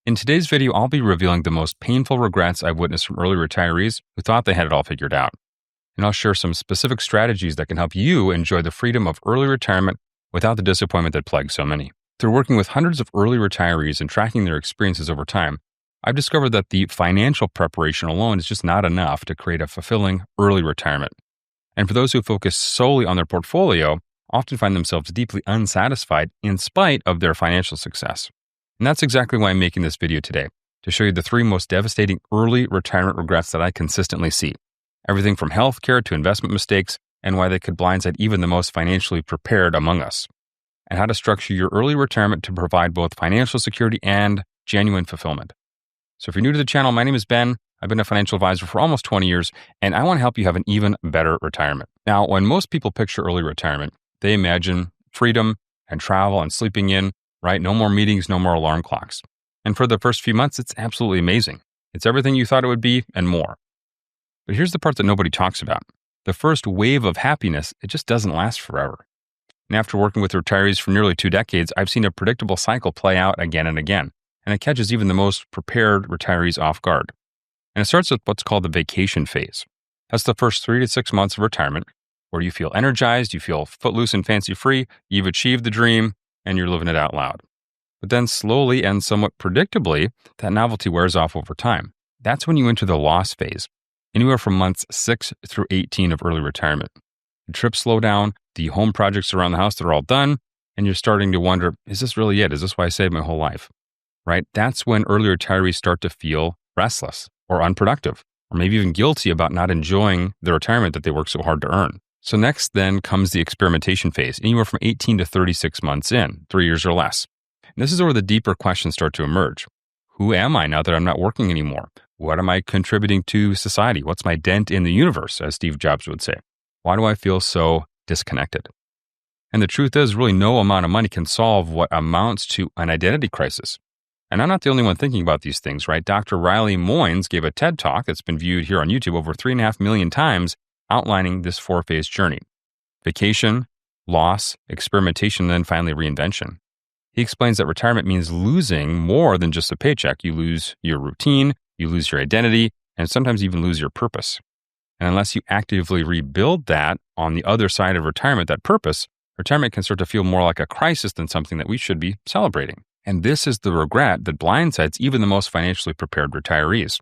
In today's video, I'll be revealing the most painful regrets I've witnessed from early retirees who thought they had it all figured out. And I'll share some specific strategies that can help you enjoy the freedom of early retirement without the disappointment that plagues so many. Through working with hundreds of early retirees and tracking their experiences over time, I've discovered that the financial preparation alone is just not enough to create a fulfilling early retirement. And for those who focus solely on their portfolio, often find themselves deeply unsatisfied in spite of their financial success. And that's exactly why I'm making this video today, to show you the 3 most devastating early retirement regrets that I consistently see. Everything from healthcare to investment mistakes, and why they could blindside even the most financially prepared among us. And how to structure your early retirement to provide both financial security and genuine fulfillment. So if you're new to the channel, my name is Ben. I've been a financial advisor for almost 20 years, and I want to help you have an even better retirement. Now, when most people picture early retirement, they imagine freedom and travel and sleeping in, right? No more meetings, no more alarm clocks. And for the first few months, it's absolutely amazing. It's everything you thought it would be and more. But here's the part that nobody talks about. The first wave of happiness, it just doesn't last forever. And after working with retirees for nearly 2 decades, I've seen a predictable cycle play out again and again. And it catches even the most prepared retirees off guard. And it starts with what's called the vacation phase. That's the first 3 to 6 months of retirement, where you feel energized, you feel footloose and fancy-free, you've achieved the dream, and you're living it out loud. But then slowly and somewhat predictably, that novelty wears off over time. That's when you enter the loss phase, anywhere from months 6 through 18 of early retirement. The trips slow down, the home projects around the house, they're all done, and you're starting to wonder, is this really it? Is this why I saved my whole life? Right? That's when early retirees start to feel restless or unproductive, or maybe even guilty about not enjoying the retirement that they worked so hard to earn. So next then comes the experimentation phase, anywhere from 18 to 36 months in, 3 years or less. And this is where the deeper questions start to emerge. Who am I now that I'm not working anymore? What am I contributing to society? What's my dent in the universe, as Steve Jobs would say? Why do I feel so disconnected? And the truth is, really no amount of money can solve what amounts to an identity crisis. And I'm not the only one thinking about these things, right? Dr. Riley Moynes gave a TED Talk that's been viewed here on YouTube over 3.5 million times, outlining this 4-phase journey: vacation, loss, experimentation, and then finally reinvention. He explains that retirement means losing more than just a paycheck. You lose your routine, you lose your identity, and sometimes even lose your purpose. And unless you actively rebuild that on the other side of retirement, that purpose, retirement can start to feel more like a crisis than something that we should be celebrating. And this is the regret that blindsides even the most financially prepared retirees.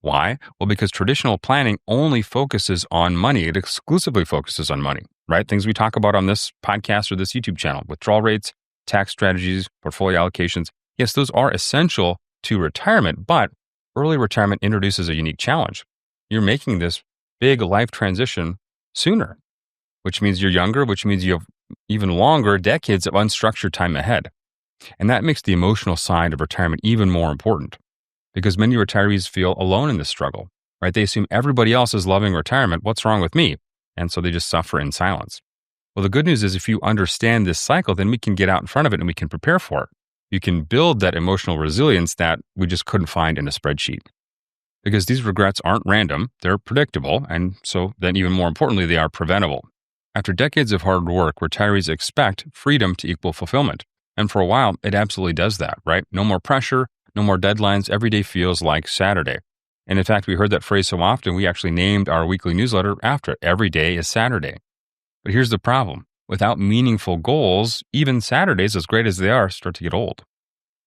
Why? Well, because traditional planning only focuses on money. It exclusively focuses on money, right? Things we talk about on this podcast or this YouTube channel: withdrawal rates, tax strategies, portfolio allocations. Yes, those are essential to retirement, but early retirement introduces a unique challenge. You're making this big life transition sooner, which means you're younger, which means you have even longer decades of unstructured time ahead. And that makes the emotional side of retirement even more important, because many retirees feel alone in this struggle, right? They assume everybody else is loving retirement. What's wrong with me? And so they just suffer in silence. Well, the good news is if you understand this cycle, then we can get out in front of it and we can prepare for it. You can build that emotional resilience that we just couldn't find in a spreadsheet. Because these regrets aren't random, they're predictable, and so then even more importantly, they are preventable. After decades of hard work, retirees expect freedom to equal fulfillment. And for a while, it absolutely does that, right? No more pressure, no more deadlines. Every day feels like Saturday. And in fact, we heard that phrase so often, we actually named our weekly newsletter after it. Every day is Saturday. But here's the problem. Without meaningful goals, even Saturdays, as great as they are, start to get old.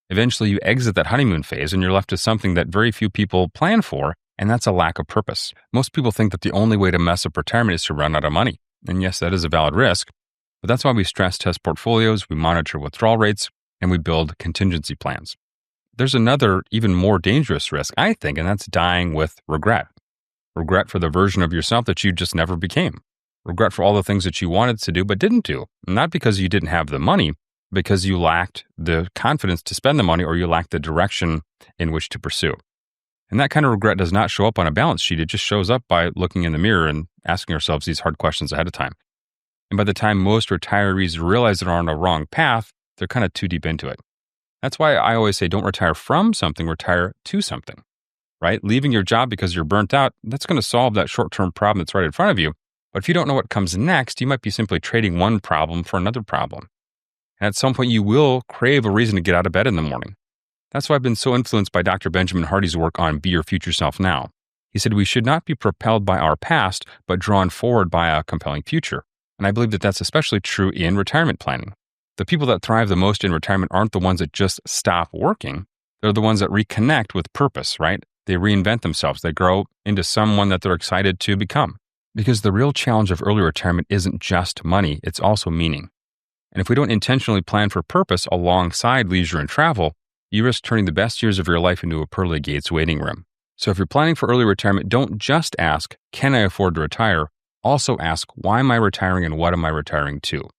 Eventually, you exit that honeymoon phase and you're left with something that very few people plan for, and that's a lack of purpose. Most people think that the only way to mess up retirement is to run out of money. And yes, that is a valid risk, but that's why we stress test portfolios, we monitor withdrawal rates, and we build contingency plans. There's another, even more dangerous risk, I think, and that's dying with regret. Regret for the version of yourself that you just never became. Regret for all the things that you wanted to do but didn't do. Not because you didn't have the money, because you lacked the confidence to spend the money or you lacked the direction in which to pursue. And that kind of regret does not show up on a balance sheet. It just shows up by looking in the mirror and asking ourselves these hard questions ahead of time. And by the time most retirees realize they're on a wrong path, they're kind of too deep into it. That's why I always say don't retire from something, retire to something, right? Leaving your job because you're burnt out, that's going to solve that short-term problem that's right in front of you. But if you don't know what comes next, you might be simply trading one problem for another problem. And at some point, you will crave a reason to get out of bed in the morning. That's why I've been so influenced by Dr. Benjamin Hardy's work on Be Your Future Self Now. He said we should not be propelled by our past, but drawn forward by a compelling future. And I believe that that's especially true in retirement planning. The people that thrive the most in retirement aren't the ones that just stop working. They're the ones that reconnect with purpose, right? They reinvent themselves. They grow into someone that they're excited to become. Because the real challenge of early retirement isn't just money, it's also meaning. And if we don't intentionally plan for purpose alongside leisure and travel, you risk turning the best years of your life into a pearly gates waiting room. So if you're planning for early retirement, don't just ask, can I afford to retire? Also ask, why am I retiring and what am I retiring to?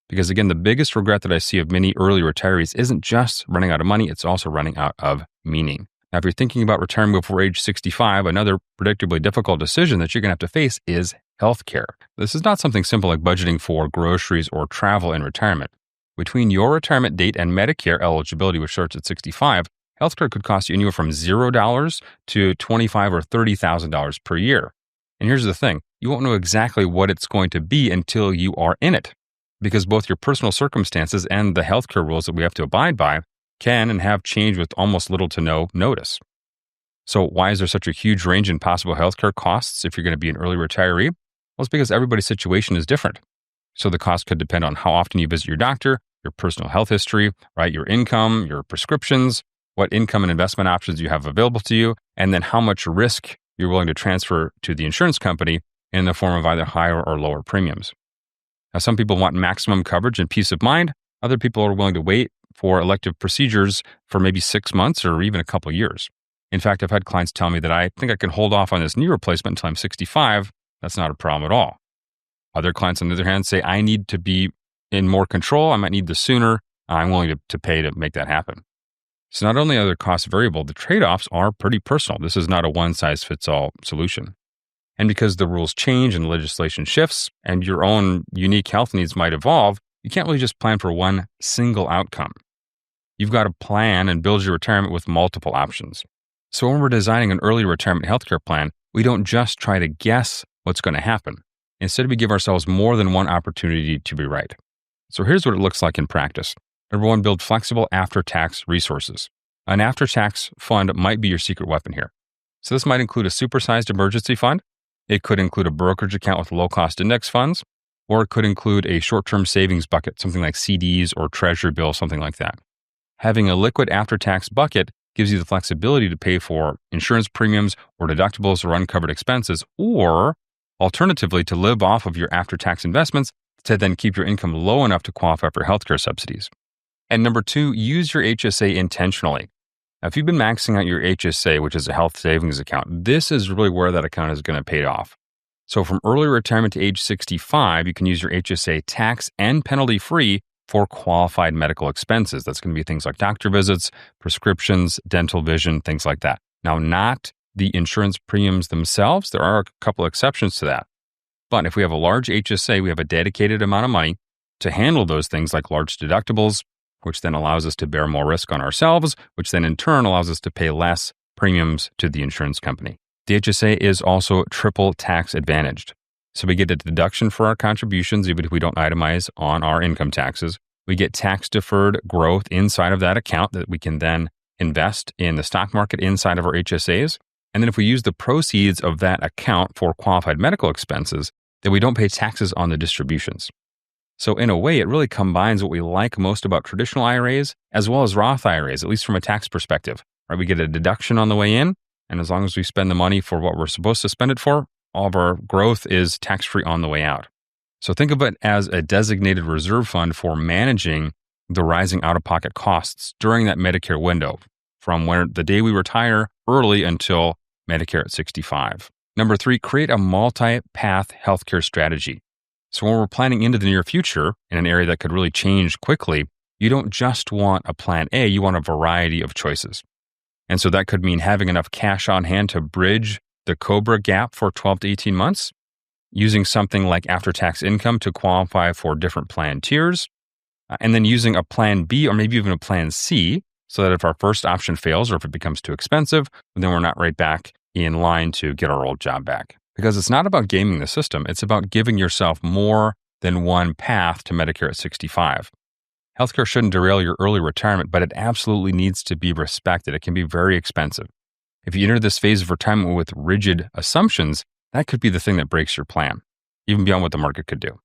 Because again, the biggest regret that I see of many early retirees isn't just running out of money, it's also running out of meaning. Now, if you're thinking about retiring before age 65, another predictably difficult decision that you're going to have to face is healthcare. This is not something simple like budgeting for groceries or travel in retirement. Between your retirement date and Medicare eligibility, which starts at 65, healthcare could cost you anywhere from $0 to $25,000 or $30,000 per year. And here's the thing, you won't know exactly what it's going to be until you are in it, because both your personal circumstances and the healthcare rules that we have to abide by can and have changed with almost little to no notice. So why is there such a huge range in possible healthcare costs if you're going to be an early retiree? Well, it's because everybody's situation is different. So the cost could depend on how often you visit your doctor, your personal health history, right? Your income, your prescriptions, what income and investment options you have available to you, and then how much risk you're willing to transfer to the insurance company in the form of either higher or lower premiums. Now, some people want maximum coverage and peace of mind. Other people are willing to wait for elective procedures for maybe 6 months or even a couple years. In fact, I've had clients tell me that I think I can hold off on this knee replacement until I'm 65. That's not a problem at all. Other clients, on the other hand, say, I need to be in more control. I might need this sooner. I'm willing to pay to make that happen. So not only are the costs variable, the trade-offs are pretty personal. This is not a one-size-fits-all solution. And because the rules change and legislation shifts and your own unique health needs might evolve, you can't really just plan for one single outcome. You've got to plan and build your retirement with multiple options. So when we're designing an early retirement healthcare plan, we don't just try to guess what's going to happen. Instead, we give ourselves more than one opportunity to be right. So here's what it looks like in practice. Number one, build flexible after-tax resources. An after-tax fund might be your secret weapon here. So this might include a supersized emergency fund. It could include a brokerage account with low-cost index funds, or it could include a short-term savings bucket, something like CDs or treasury bills, something like that. Having a liquid after-tax bucket gives you the flexibility to pay for insurance premiums or deductibles or uncovered expenses, or alternatively, to live off of your after-tax investments to then keep your income low enough to qualify for healthcare subsidies. And number two, use your HSA intentionally. Now, if you've been maxing out your HSA, which is a health savings account, this is really where that account is going to pay off. So from early retirement to age 65, you can use your HSA tax and penalty-free for qualified medical expenses. That's going to be things like doctor visits, prescriptions, dental vision, things like that. Now, not the insurance premiums themselves. There are a couple of exceptions to that. But if we have a large HSA, we have a dedicated amount of money to handle those things like large deductibles, which then allows us to bear more risk on ourselves, which then in turn allows us to pay less premiums to the insurance company. The HSA is also triple tax advantaged. So we get a deduction for our contributions, even if we don't itemize on our income taxes. We get tax-deferred growth inside of that account that we can then invest in the stock market inside of our HSAs. And then if we use the proceeds of that account for qualified medical expenses, then we don't pay taxes on the distributions. So in a way, it really combines what we like most about traditional IRAs as well as Roth IRAs, at least from a tax perspective. Right? We get a deduction on the way in, and as long as we spend the money for what we're supposed to spend it for, all of our growth is tax-free on the way out. So think of it as a designated reserve fund for managing the rising out-of-pocket costs during that Medicare window, from when the day we retire early until Medicare at 65. Number three, create a multi-path healthcare strategy. So when we're planning into the near future in an area that could really change quickly, you don't just want a plan A, you want a variety of choices. And so that could mean having enough cash on hand to bridge the COBRA gap for 12 to 18 months, using something like after-tax income to qualify for different plan tiers, and then using a plan B or maybe even a plan C so that if our first option fails or if it becomes too expensive, then we're not right back in line to get our old job back. Because it's not about gaming the system, it's about giving yourself more than one path to Medicare at 65. Healthcare shouldn't derail your early retirement, but it absolutely needs to be respected. It can be very expensive. If you enter this phase of retirement with rigid assumptions, that could be the thing that breaks your plan, even beyond what the market could do.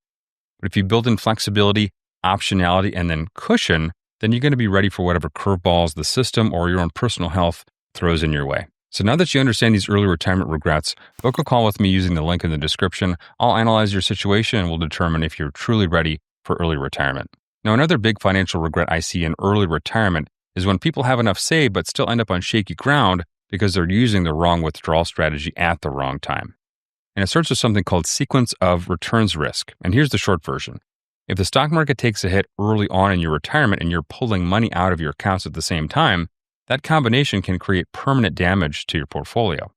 But if you build in flexibility, optionality, and then cushion, then you're going to be ready for whatever curveballs the system or your own personal health throws in your way. So now that you understand these early retirement regrets, book a call with me using the link in the description. I'll analyze your situation and we'll determine if you're truly ready for early retirement. Now, another big financial regret I see in early retirement is when people have enough saved but still end up on shaky ground because they're using the wrong withdrawal strategy at the wrong time. And it starts with something called sequence of returns risk. And here's the short version. If the stock market takes a hit early on in your retirement and you're pulling money out of your accounts at the same time, that combination can create permanent damage to your portfolio.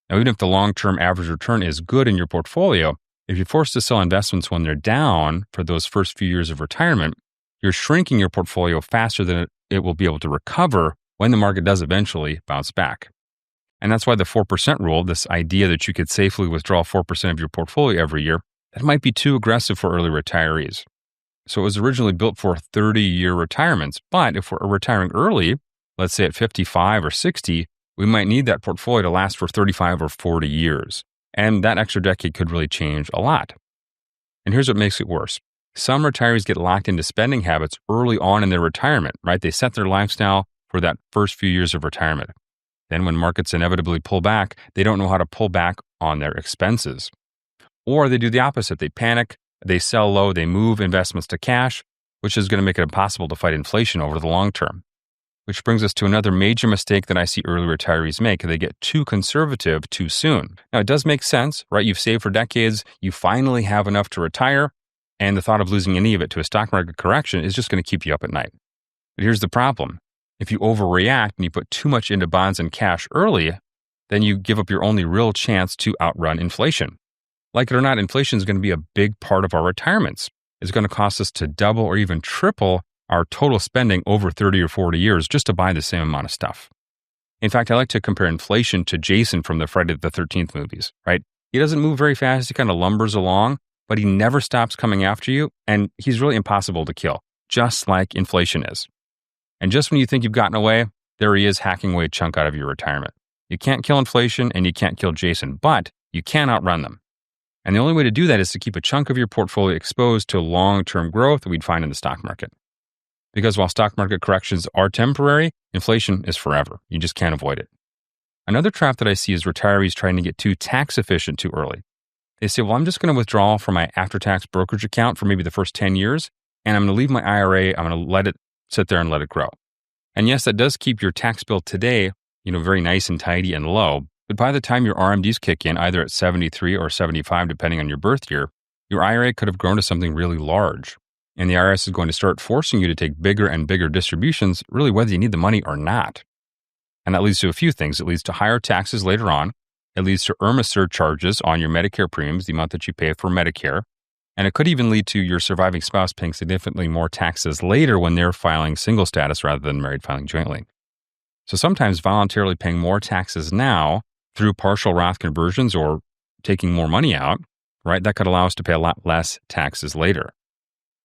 Now, even if the long-term average return is good in your portfolio, if you're forced to sell investments when they're down for those first few years of retirement, you're shrinking your portfolio faster than it will be able to recover when the market does eventually bounce back. And that's why the 4% rule, this idea that you could safely withdraw 4% of your portfolio every year, that might be too aggressive for early retirees. So it was originally built for 30-year retirements, but if we're retiring early, let's say at 55 or 60, we might need that portfolio to last for 35 or 40 years. And that extra decade could really change a lot. And here's what makes it worse. Some retirees get locked into spending habits early on in their retirement, right? They set their lifestyle for that first few years of retirement. Then when markets inevitably pull back, they don't know how to pull back on their expenses. Or they do the opposite. They panic, they sell low, they move investments to cash, which is going to make it impossible to fight inflation over the long term. Which brings us to another major mistake that I see early retirees make. They get too conservative too soon. Now, it does make sense, right? You've saved for decades, you finally have enough to retire, and the thought of losing any of it to a stock market correction is just going to keep you up at night. But here's the problem. If you overreact and you put too much into bonds and cash early, then you give up your only real chance to outrun inflation. Like it or not, inflation is going to be a big part of our retirements. It's going to cost us to double or even triple our total spending over 30 or 40 years just to buy the same amount of stuff. In fact, I like to compare inflation to Jason from the Friday the 13th movies, right? He doesn't move very fast. He kind of lumbers along, but he never stops coming after you. And he's really impossible to kill, just like inflation is. And just when you think you've gotten away, there he is hacking away a chunk out of your retirement. You can't kill inflation and you can't kill Jason, but you can outrun them. And the only way to do that is to keep a chunk of your portfolio exposed to long-term growth that we'd find in the stock market. Because while stock market corrections are temporary, inflation is forever. You just can't avoid it. Another trap that I see is retirees trying to get too tax efficient too early. They say, well, I'm just going to withdraw from my after-tax brokerage account for maybe the first 10 years, and I'm going to leave my IRA, I'm going to let it sit there and let it grow. And yes, that does keep your tax bill today, very nice and tidy and low. But by the time your RMDs kick in, either at 73 or 75, depending on your birth year, your IRA could have grown to something really large. And the IRS is going to start forcing you to take bigger and bigger distributions, really whether you need the money or not. And that leads to a few things. It leads to higher taxes later on. It leads to IRMAA surcharges on your Medicare premiums, the amount that you pay for Medicare. And it could even lead to your surviving spouse paying significantly more taxes later when they're filing single status rather than married filing jointly. So sometimes voluntarily paying more taxes now through partial Roth conversions or taking more money out, right, that could allow us to pay a lot less taxes later.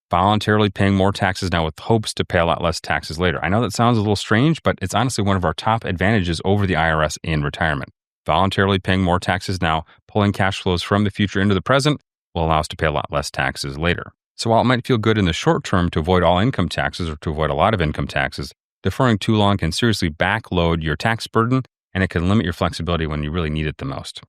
Voluntarily paying more taxes now with hopes to pay a lot less taxes later. I know that sounds a little strange, but it's honestly one of our top advantages over the IRS in retirement. Voluntarily paying more taxes now, pulling cash flows from the future into the present, will allow us to pay a lot less taxes later. So while it might feel good in the short term to avoid all income taxes or to avoid a lot of income taxes, deferring too long can seriously backload your tax burden, and it can limit your flexibility when you really need it the most.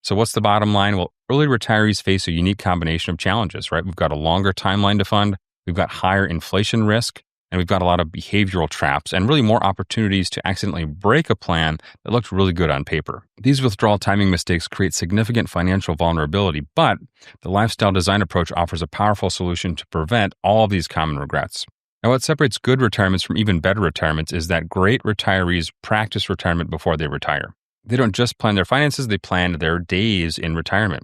So what's the bottom line? Well, early retirees face a unique combination of challenges, right? We've got a longer timeline to fund, we've got higher inflation risk, and we've got a lot of behavioral traps and really more opportunities to accidentally break a plan that looked really good on paper. These withdrawal timing mistakes create significant financial vulnerability, but the lifestyle design approach offers a powerful solution to prevent all of these common regrets. Now, what separates good retirements from even better retirements is that great retirees practice retirement before they retire. They don't just plan their finances, they plan their days in retirement.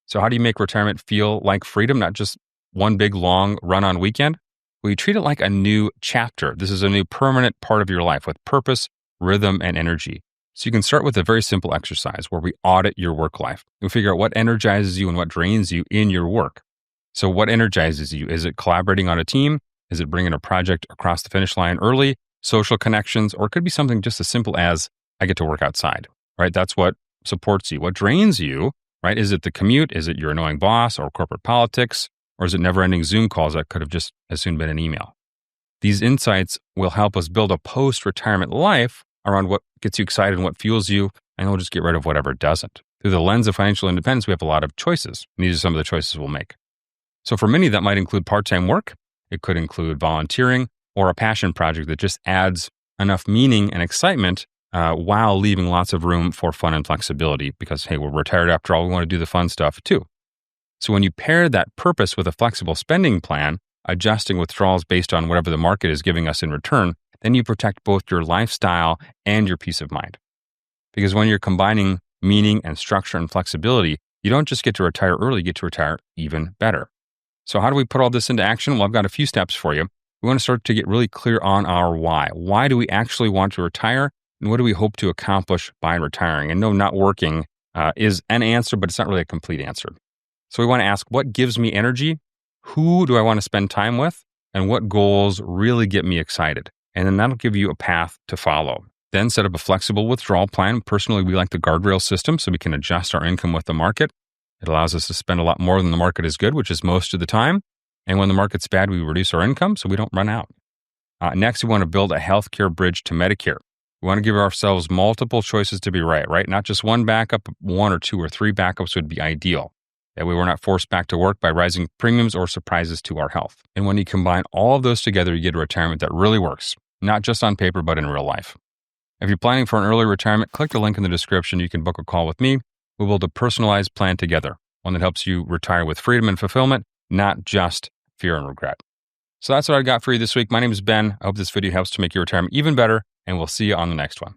So how do you make retirement feel like freedom, not just one big long run-on weekend? Well, you treat it like a new chapter. This is a new permanent part of your life with purpose, rhythm, and energy. So you can start with a very simple exercise where we audit your work life. We figure out what energizes you and what drains you in your work. So what energizes you? Is it collaborating on a team? Is it bringing a project across the finish line early, social connections, or it could be something just as simple as I get to work outside, right? That's what supports you. What drains you, right? Is it the commute? Is it your annoying boss or corporate politics? Or is it never-ending Zoom calls that could have just as soon been an email? These insights will help us build a post-retirement life around what gets you excited and what fuels you, and we'll just get rid of whatever doesn't. Through the lens of financial independence, we have a lot of choices. And these are some of the choices we'll make. So for many, that might include part-time work. It could include volunteering or a passion project that just adds enough meaning and excitement while leaving lots of room for fun and flexibility because, hey, we're retired after all. We want to do the fun stuff too. So when you pair that purpose with a flexible spending plan, adjusting withdrawals based on whatever the market is giving us in return, then you protect both your lifestyle and your peace of mind. Because when you're combining meaning and structure and flexibility, you don't just get to retire early, you get to retire even better. So how do we put all this into action? Well, I've got a few steps for you. We want to start to get really clear on our why. Why do we actually want to retire? And what do we hope to accomplish by retiring? And no, not working is an answer, but it's not really a complete answer. So we want to ask, what gives me energy? Who do I want to spend time with? And what goals really get me excited? And then that'll give you a path to follow. Then set up a flexible withdrawal plan. Personally, we like the guardrail system so we can adjust our income with the market. It allows us to spend a lot more than the market is good, which is most of the time. And when the market's bad, we reduce our income so we don't run out. Next, we want to build a healthcare bridge to Medicare. We want to give ourselves multiple choices to be right? Not just one backup, one or two or three backups would be ideal. That way we're not forced back to work by rising premiums or surprises to our health. And when you combine all of those together, you get a retirement that really works, not just on paper, but in real life. If you're planning for an early retirement, click the link in the description. You can book a call with me. We'll build a personalized plan together, one that helps you retire with freedom and fulfillment, not just fear and regret. So that's what I got for you this week. My name is Ben. I hope this video helps to make your retirement even better, and we'll see you on the next one.